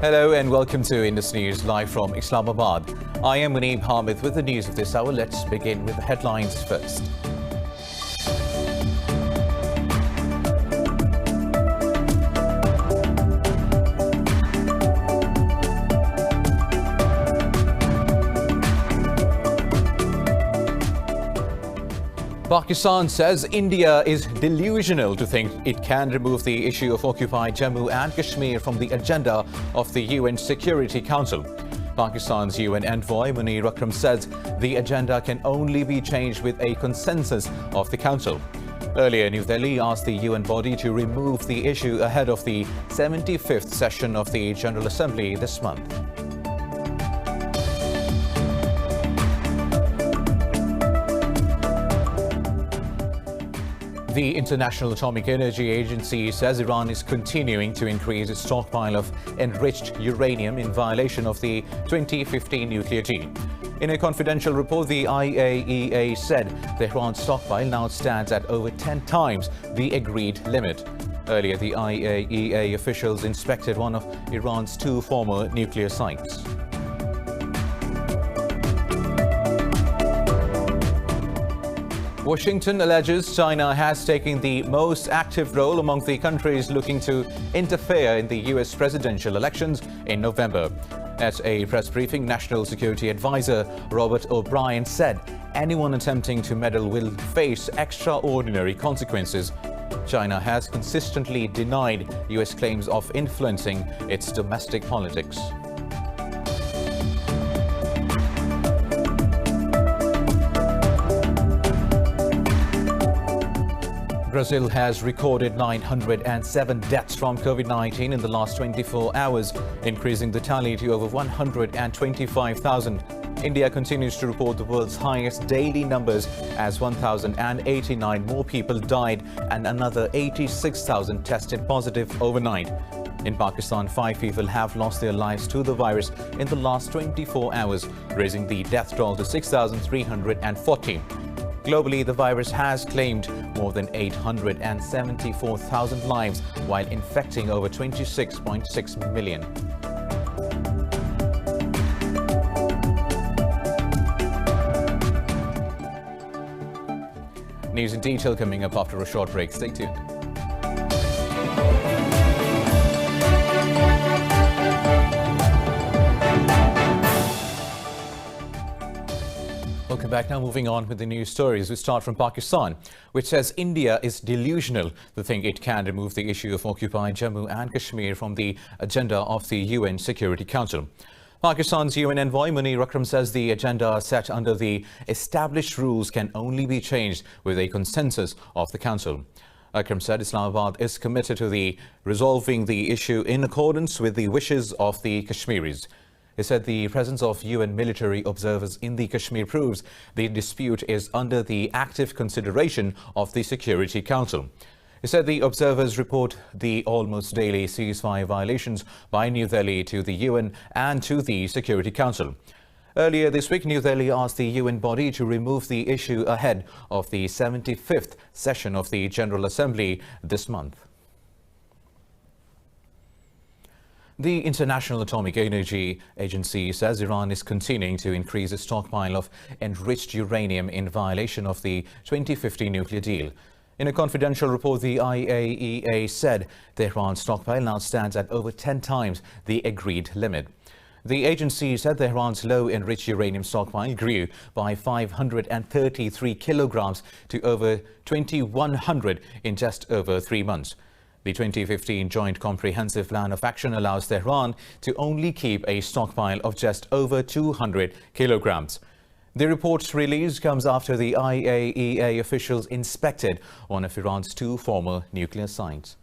Hello and welcome to Indus News live from Islamabad. I am Muneeb Hamid with the news of this hour. Let's begin with the headlines first. Pakistan says India is delusional to think it can remove the issue of occupied Jammu and Kashmir from the agenda of the UN Security Council. Pakistan's UN envoy Munir Akram says the agenda can only be changed with a consensus of the Council. Earlier, New Delhi asked the UN body to remove the issue ahead of the 75th session of the General Assembly this month. The International Atomic Energy Agency says Iran is continuing to increase its stockpile of enriched uranium in violation of the 2015 nuclear deal. In a confidential report, the IAEA said Tehran's stockpile now stands at over 10 times the agreed limit. Earlier, the IAEA officials inspected one of Iran's two former nuclear sites. Washington alleges China has taken the most active role among the countries looking to interfere in the US presidential elections in November. At a press briefing, National Security Advisor Robert O'Brien said anyone attempting to meddle will face extraordinary consequences. China has consistently denied US claims of influencing its domestic politics. Brazil has recorded 907 deaths from COVID-19 in the last 24 hours, increasing the tally to over 125,000. India continues to report the world's highest daily numbers as 1,089 more people died and another 86,000 tested positive overnight. In Pakistan, 5 people have lost their lives to the virus in the last 24 hours, raising the death toll to 6,340. Globally, the virus has claimed more than 874,000 lives while infecting over 26.6 million. News in detail coming up after a short break. Stay tuned. Welcome back. Now moving on with the news stories. We start from Pakistan, which says India is delusional to think it can remove the issue of occupied Jammu and Kashmir from the agenda of the UN Security Council. Pakistan's UN envoy Munir Akram says the agenda set under the established rules can only be changed with a consensus of the Council. Akram said Islamabad is committed to resolving the issue in accordance with the wishes of the Kashmiris. He said the presence of UN military observers in the Kashmir proves the dispute is under the active consideration of the Security Council. He said the observers report the almost daily ceasefire violations by New Delhi to the UN and to the Security Council. Earlier this week, New Delhi asked the UN body to remove the issue ahead of the 75th session of the General Assembly this month. The International Atomic Energy Agency says Iran is continuing to increase its stockpile of enriched uranium in violation of the 2015 nuclear deal. In a confidential report, the IAEA said Tehran's stockpile now stands at over 10 times the agreed limit. The agency said Tehran's low enriched uranium stockpile grew by 533 kilograms to over 2,100 in just over 3 months. The 2015 Joint Comprehensive Plan of Action allows Tehran to only keep a stockpile of just over 200 kilograms. The report's release comes after the IAEA officials inspected one of Iran's two former nuclear sites.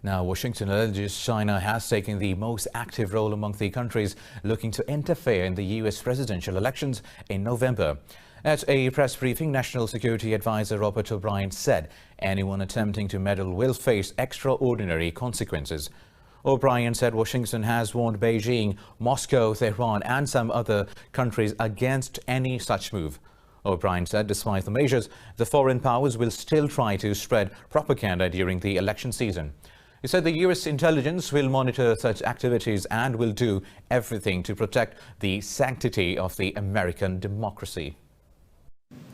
Now, Washington alleges China has taken the most active role among the countries looking to interfere in the US presidential elections in November. At a press briefing, National Security Advisor Robert O'Brien said anyone attempting to meddle will face extraordinary consequences. O'Brien said Washington has warned Beijing, Moscow, Tehran and some other countries against any such move. O'Brien said despite the measures, the foreign powers will still try to spread propaganda during the election season. He said the US intelligence will monitor such activities and will do everything to protect the sanctity of the American democracy.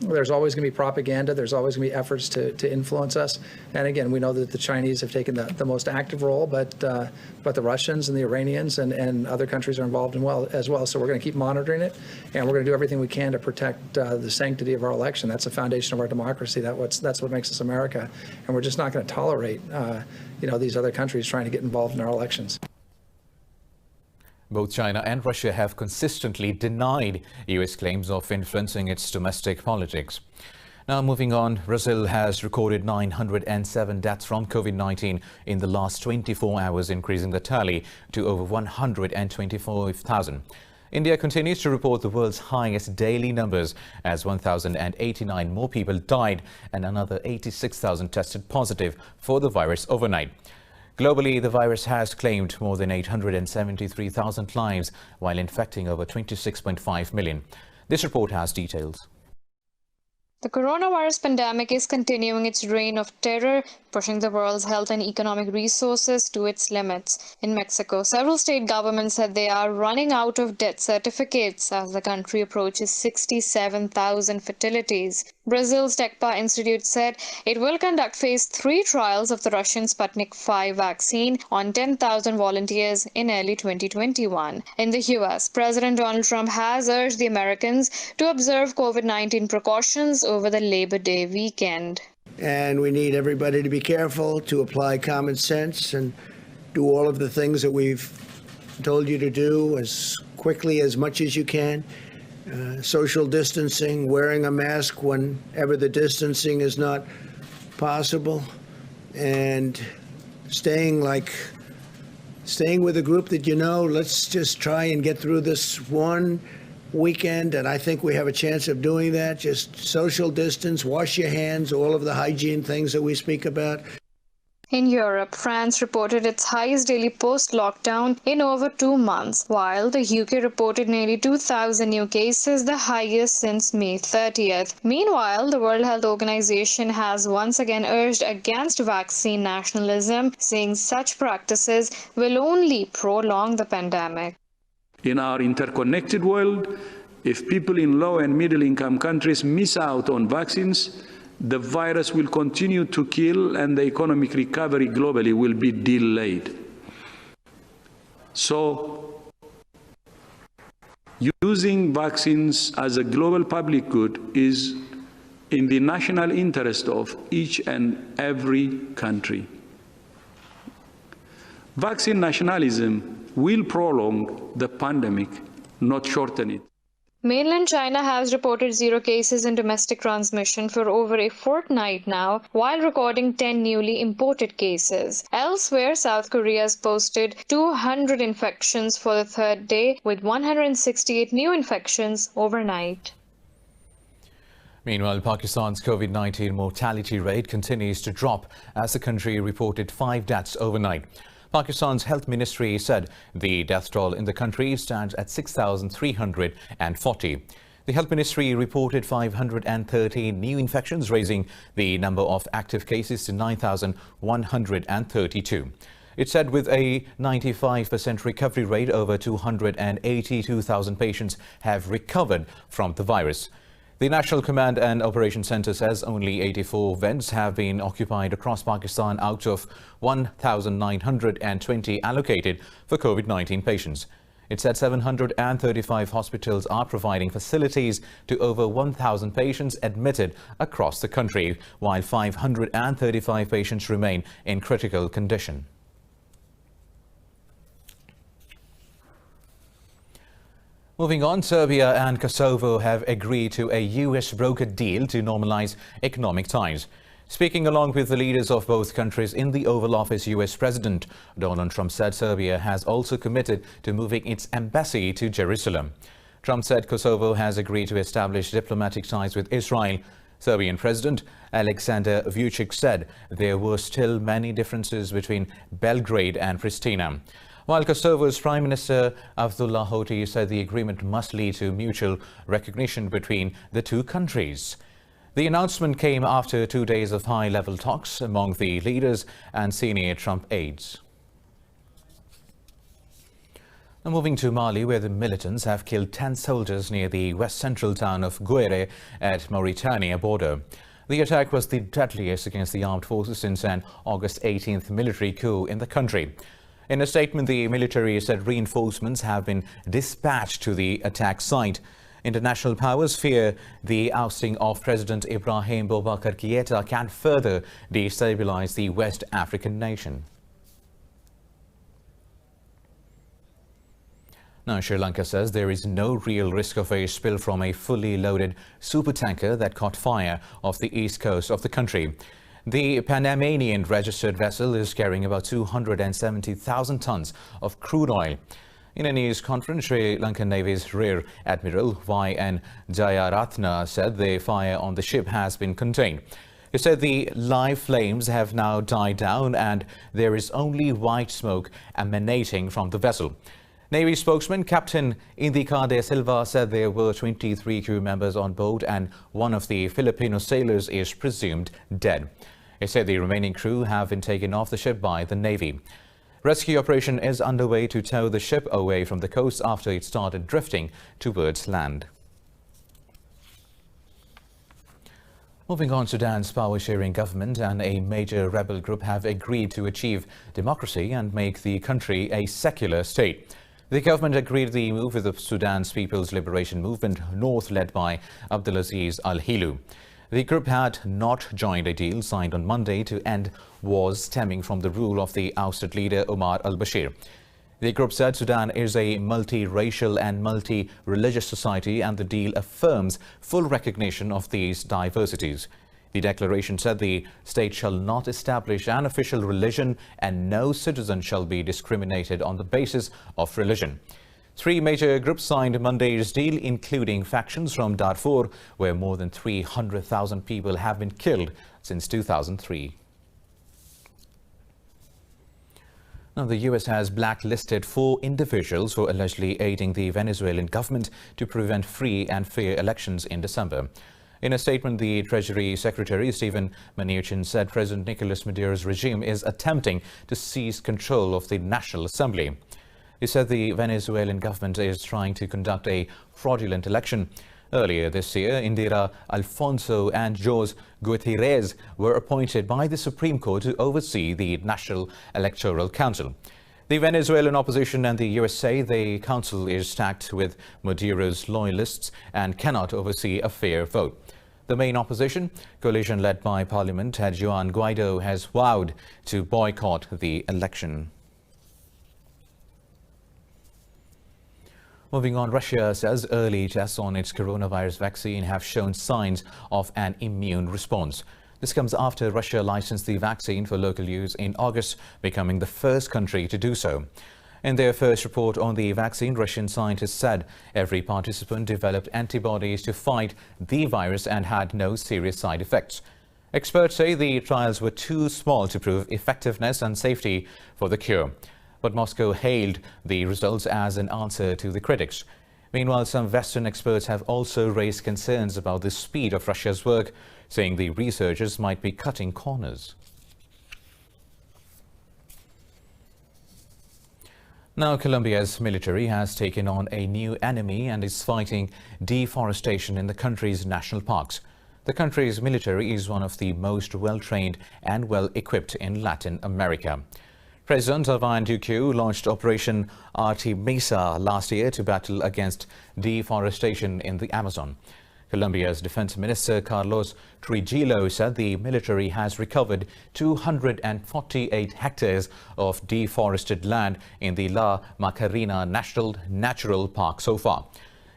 There's always going to be propaganda. There's always going to be efforts to influence us. And again, we know that the Chinese have taken the most active role, but the Russians and the Iranians and other countries are involved as well. So we're going to keep monitoring it, and we're going to do everything we can to protect the sanctity of our election. That's the foundation of our democracy. That's what makes us America. And we're just not going to tolerate these other countries trying to get involved in our elections. Both China and Russia have consistently denied US claims of influencing its domestic politics. Now moving on, Brazil has recorded 907 deaths from COVID-19 in the last 24 hours, increasing the tally to over 124,000. India continues to report the world's highest daily numbers as 1,089 more people died and another 86,000 tested positive for the virus overnight. Globally, the virus has claimed more than 873,000 lives while infecting over 26.5 million. This report has details. The coronavirus pandemic is continuing its reign of terror, pushing the world's health and economic resources to its limits. In Mexico, several state governments said they are running out of death certificates as the country approaches 67,000 fatalities. Brazil's TECPA Institute said it will conduct phase 3 trials of the Russian Sputnik V vaccine on 10,000 volunteers in early 2021. In the US, President Donald Trump has urged the Americans to observe COVID-19 precautions over the Labor Day weekend. And we need everybody to be careful, to apply common sense and do all of the things that we've told you to do as quickly as much as you can. Social distancing, wearing a mask whenever the distancing is not possible, and staying with a group that let's just try and get through this one weekend, and I think we have a chance of doing that. Just social distance, wash your hands, all of the hygiene things that we speak about. In Europe, France reported its highest daily post-lockdown in over 2 months, while the UK reported nearly 2,000 new cases, the highest since May 30th. Meanwhile, the World Health Organization has once again urged against vaccine nationalism, saying such practices will only prolong the pandemic. In our interconnected world, if people in low and middle-income countries miss out on vaccines, the virus will continue to kill and the economic recovery globally will be delayed. So, using vaccines as a global public good is in the national interest of each and every country. Vaccine nationalism will prolong the pandemic, not shorten it. Mainland China has reported 0 cases in domestic transmission for over a fortnight now, while recording 10 newly imported cases. Elsewhere, South Korea has posted 200 infections for the 3rd day, with 168 new infections overnight. Meanwhile, Pakistan's COVID-19 mortality rate continues to drop as the country reported 5 deaths overnight. Pakistan's health ministry said the death toll in the country stands at 6,340. The health ministry reported 513 new infections, raising the number of active cases to 9,132. It said with a 95% recovery rate, over 282,000 patients have recovered from the virus. The National Command and Operations Centre says only 84 beds have been occupied across Pakistan out of 1,920 allocated for COVID-19 patients. It said 735 hospitals are providing facilities to over 1,000 patients admitted across the country, while 535 patients remain in critical condition. Moving on, Serbia and Kosovo have agreed to a US brokered deal to normalize economic ties. Speaking along with the leaders of both countries in the Oval Office, US President Donald Trump said Serbia has also committed to moving its embassy to Jerusalem. Trump said Kosovo has agreed to establish diplomatic ties with Israel. Serbian President Aleksandar Vučić said there were still many differences between Belgrade and Pristina. While Kosovo's Prime Minister Abdullah Hoti said the agreement must lead to mutual recognition between the two countries. The announcement came after 2 days of high-level talks among the leaders and senior Trump aides. Now moving to Mali, where the militants have killed 10 soldiers near the west-central town of Guéré at Mauritania border. The attack was the deadliest against the armed forces since an August 18th military coup in the country. In a statement, the military said reinforcements have been dispatched to the attack site. International powers fear the ousting of President Ibrahim Boubacar Keïta can further destabilize the West African nation. Now, Sri Lanka says there is no real risk of a spill from a fully loaded supertanker that caught fire off the east coast of the country. The Panamanian registered vessel is carrying about 270,000 tons of crude oil. In a news conference, Sri Lankan Navy's Rear Admiral Y.N. Jayaratna said the fire on the ship has been contained. He said the live flames have now died down and there is only white smoke emanating from the vessel. Navy spokesman Captain Indika de Silva said there were 23 crew members on board and one of the Filipino sailors is presumed dead. He said the remaining crew have been taken off the ship by the Navy. Rescue operation is underway to tow the ship away from the coast after it started drifting towards land. Moving on, Sudan's power-sharing government and a major rebel group have agreed to achieve democracy and make the country a secular state. The government agreed the move with the Sudan's People's Liberation Movement North, led by Abdulaziz Al-Hilu. The group had not joined a deal signed on Monday to end wars stemming from the rule of the ousted leader Omar al-Bashir. The group said Sudan is a multi-racial and multi-religious society and the deal affirms full recognition of these diversities. The declaration said the state shall not establish an official religion and no citizen shall be discriminated on the basis of religion. 3 major groups signed Monday's deal, including factions from Darfur, where more than 300,000 people have been killed since 2003. Now, the U.S. has blacklisted 4 individuals for allegedly aiding the Venezuelan government to prevent free and fair elections in December. In a statement, the Treasury Secretary Stephen Mnuchin said President Nicolas Maduro's regime is attempting to seize control of the National Assembly. He said the Venezuelan government is trying to conduct a fraudulent election. Earlier this year, Indira Alfonso and Jose Gutierrez were appointed by the Supreme Court to oversee the National Electoral Council. The Venezuelan opposition and the US say the council is stacked with Maduro's loyalists and cannot oversee a fair vote. The main opposition, coalition led by Parliament head Juan Guaido, has vowed to boycott the election. Moving on, Russia says early tests on its coronavirus vaccine have shown signs of an immune response. This comes after Russia licensed the vaccine for local use in August, becoming the first country to do so. In their first report on the vaccine, Russian scientists said every participant developed antibodies to fight the virus and had no serious side effects. Experts say the trials were too small to prove effectiveness and safety for the cure. But Moscow hailed the results as an answer to the critics. Meanwhile, some Western experts have also raised concerns about the speed of Russia's work, saying the researchers might be cutting corners. Now, Colombia's military has taken on a new enemy and is fighting deforestation in the country's national parks. The country's military is one of the most well-trained and well-equipped in Latin America. President Ivan Duque launched Operation Artemisa last year to battle against deforestation in the Amazon. Colombia's Defense Minister Carlos Trujillo said the military has recovered 248 hectares of deforested land in the La Macarena National Natural Park so far.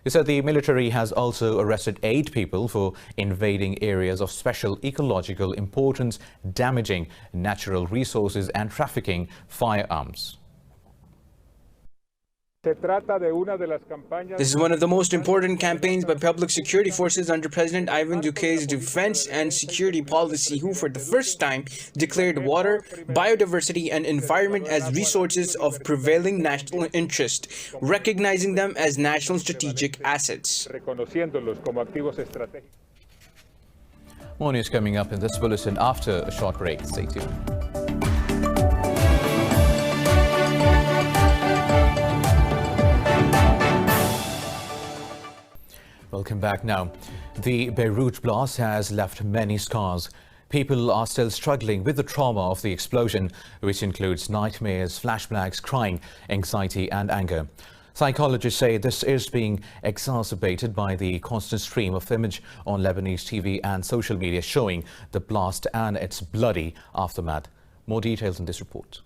He said the military has also arrested 8 people for invading areas of special ecological importance, damaging natural resources and trafficking firearms. This is one of the most important campaigns by public security forces under President Ivan Duque's defense and security policy, who for the first time declared water, biodiversity and environment as resources of prevailing national interest, recognizing them as national strategic assets. More news coming up in this bulletin after a short break. Stay tuned. Welcome back now. The Beirut blast has left many scars. People are still struggling with the trauma of the explosion, which includes nightmares, flashbacks, crying, anxiety and anger. Psychologists say this is being exacerbated by the constant stream of image on Lebanese TV and social media showing the blast and its bloody aftermath. More details in this report.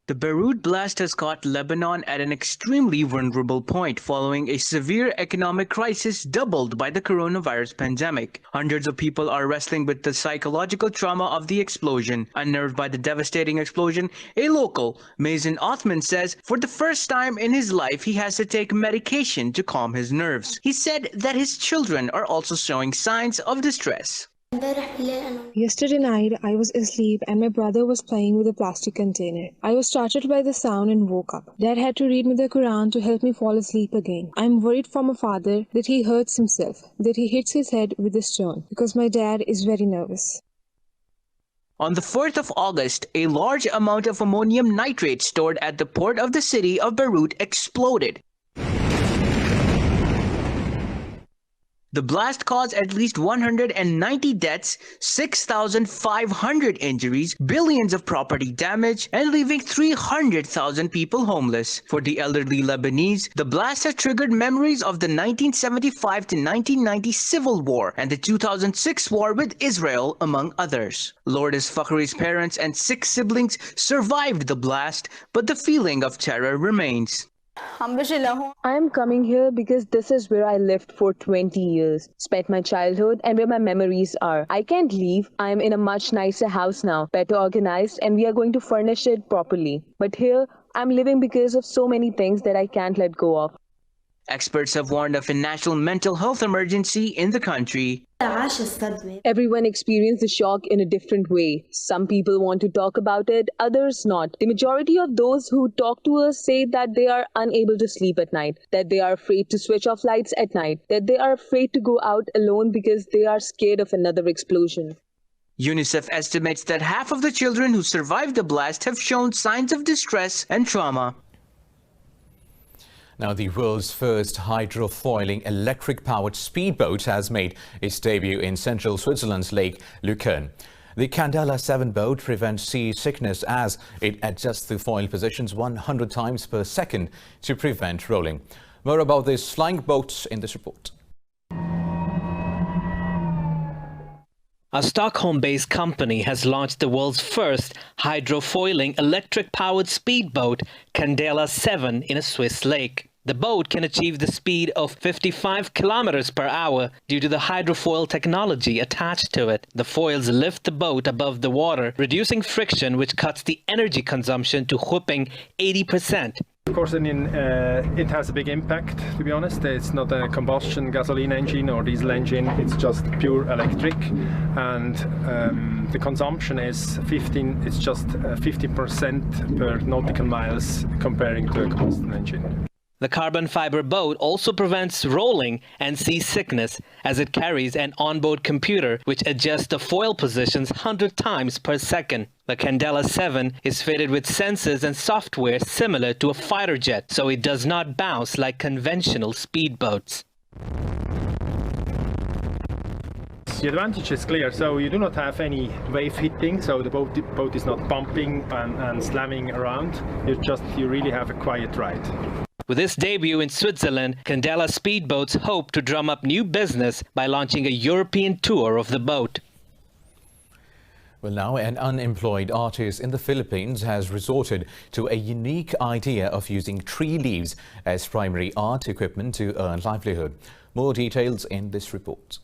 The Beirut blast has caught Lebanon at an extremely vulnerable point following a severe economic crisis doubled by the coronavirus pandemic. Hundreds of people are wrestling with the psychological trauma of the explosion. Unnerved by the devastating explosion, a local, Mazen Othman, says for the first time in his life he has to take medication to calm his nerves. He said that his children are also showing signs of distress. Yesterday night, I was asleep and my brother was playing with a plastic container. I was startled by the sound and woke up. Dad had to read me the Quran to help me fall asleep again. I'm worried for my father that he hurts himself, that he hits his head with a stone, because my dad is very nervous. On the 4th of August, a large amount of ammonium nitrate stored at the port of the city of Beirut exploded. The blast caused at least 190 deaths, 6,500 injuries, billions of property damage, and leaving 300,000 people homeless. For the elderly Lebanese, the blast has triggered memories of the 1975 to 1990 civil war and the 2006 war with Israel, among others. Lourdes Fakhri's parents and 6 siblings survived the blast, but the feeling of terror remains. I am coming here because this is where I lived for 20 years, spent my childhood, and where my memories are. I can't leave. I am in a much nicer house now, better organized, and we are going to furnish it properly. But here, I'm living because of so many things that I can't let go of. Experts have warned of a national mental health emergency in the country. Everyone experienced the shock in a different way. Some people want to talk about it, others not. The majority of those who talk to us say that they are unable to sleep at night, that they are afraid to switch off lights at night, that they are afraid to go out alone because they are scared of another explosion. UNICEF estimates that half of the children who survived the blast have shown signs of distress and trauma. Now, the world's first hydrofoiling electric-powered speedboat has made its debut in central Switzerland's Lake Lucerne. The Candela 7 boat prevents seasickness as it adjusts the foil positions 100 times per second to prevent rolling. More about this flying boat in this report. A Stockholm-based company has launched the world's first hydrofoiling electric-powered speedboat, Candela 7, in a Swiss lake. The boat can achieve the speed of 55 kilometers per hour due to the hydrofoil technology attached to it. The foils lift the boat above the water, reducing friction, which cuts the energy consumption to whopping 80%. Of course, it has a big impact, to be honest. It's not a combustion gasoline engine or diesel engine, it's just pure electric. And the consumption is just 15% per nautical miles comparing to a combustion engine. The carbon fiber boat also prevents rolling and seasickness as it carries an onboard computer which adjusts the foil positions 100 times per second. The Candela 7 is fitted with sensors and software similar to a fighter jet, so it does not bounce like conventional speedboats. The advantage is clear, so you do not have any wave hitting, so the boat is not bumping and slamming around. You really have a quiet ride. With its debut in Switzerland, Candela speedboats hope to drum up new business by launching a European tour of the boat. Well, now an unemployed artist in the Philippines has resorted to a unique idea of using tree leaves as primary art equipment to earn livelihood. More details in this report.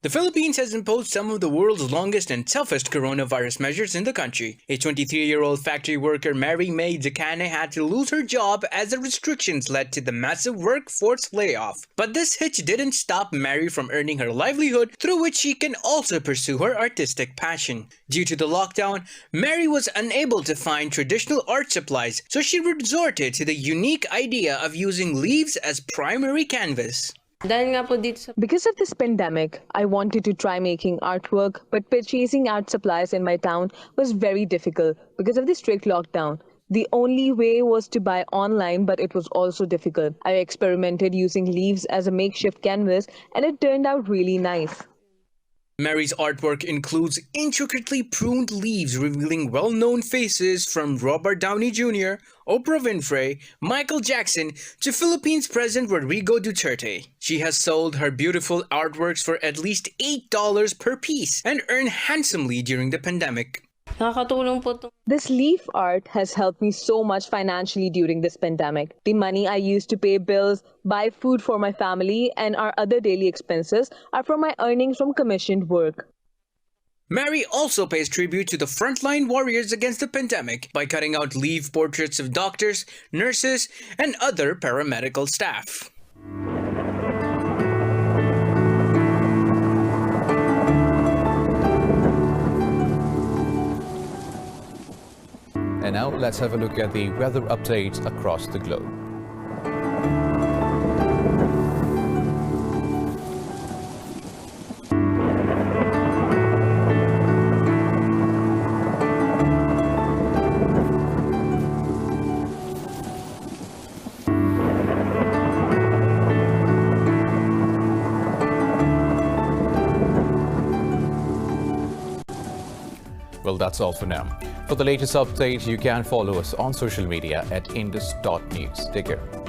The Philippines has imposed some of the world's longest and toughest coronavirus measures in the country. A 23-year-old factory worker, Mary May Decane, had to lose her job as the restrictions led to the massive workforce layoff. But this hitch didn't stop Mary from earning her livelihood, through which she can also pursue her artistic passion. Due to the lockdown, Mary was unable to find traditional art supplies, so she resorted to the unique idea of using leaves as primary canvas. Because of this pandemic, I wanted to try making artwork, but purchasing art supplies in my town was very difficult because of the strict lockdown. The only way was to buy online, but it was also difficult. I experimented using leaves as a makeshift canvas, and it turned out really nice. Mary's artwork includes intricately pruned leaves revealing well-known faces from Robert Downey Jr., Oprah Winfrey, Michael Jackson, to Philippines President Rodrigo Duterte. She has sold her beautiful artworks for at least $8 per piece and earned handsomely during the pandemic. This leaf art has helped me so much financially during this pandemic. The money I used to pay bills, buy food for my family, and our other daily expenses are from my earnings from commissioned work. Mary also pays tribute to the frontline warriors against the pandemic by cutting out leaf portraits of doctors, nurses, and other paramedical staff. And now let's have a look at the weather updates across the globe. Well, that's all for now. For the latest update, you can follow us on social media at indus.news. Take care.